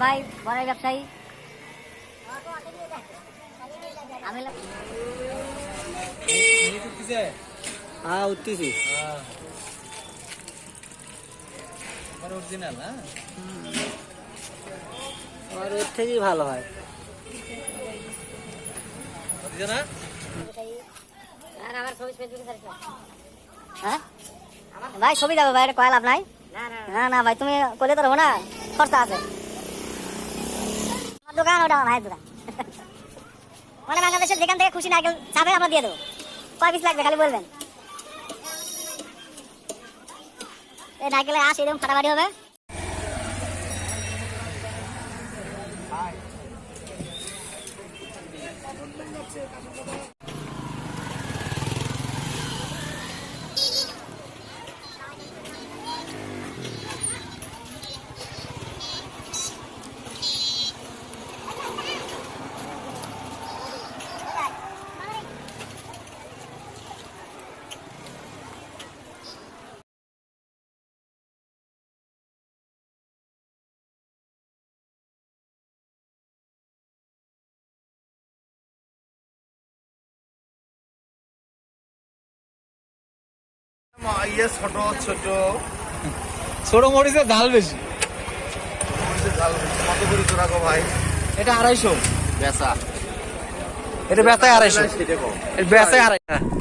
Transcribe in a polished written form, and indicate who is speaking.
Speaker 1: ভাই বড়াই ব্যবসায়ী আমি
Speaker 2: হ্যাঁ উঠতেছি
Speaker 3: অরিজিনাল হ্যাঁ
Speaker 2: আর ওর থেকেই ভালো হয়
Speaker 1: হ্যাঁ ভাই ছবি যাবে ভাই এটা কয় লাভ নাই না না ভাই তুমি করলে তো হবো না খরচা আছে আমার দোকান ওটা আমার ভাইয়ের দোকান মানে বাংলাদেশের যেখান থেকে খুশি নারকেল চাবে আমরা দিয়ে দেবো কয় পিস লাগবে খালি বলবেন এই নারকেলের আশ এরকম ফাটাফাটি হবে
Speaker 3: ইয়ে ছোট ছোট
Speaker 2: ছোট মরিচের ঝাল বেশি
Speaker 3: কত করে রাখো ভাই
Speaker 2: এটা 250
Speaker 3: বেচা
Speaker 2: এটা বেচায় 250
Speaker 3: সেটা কম
Speaker 2: এটা বেচায় 250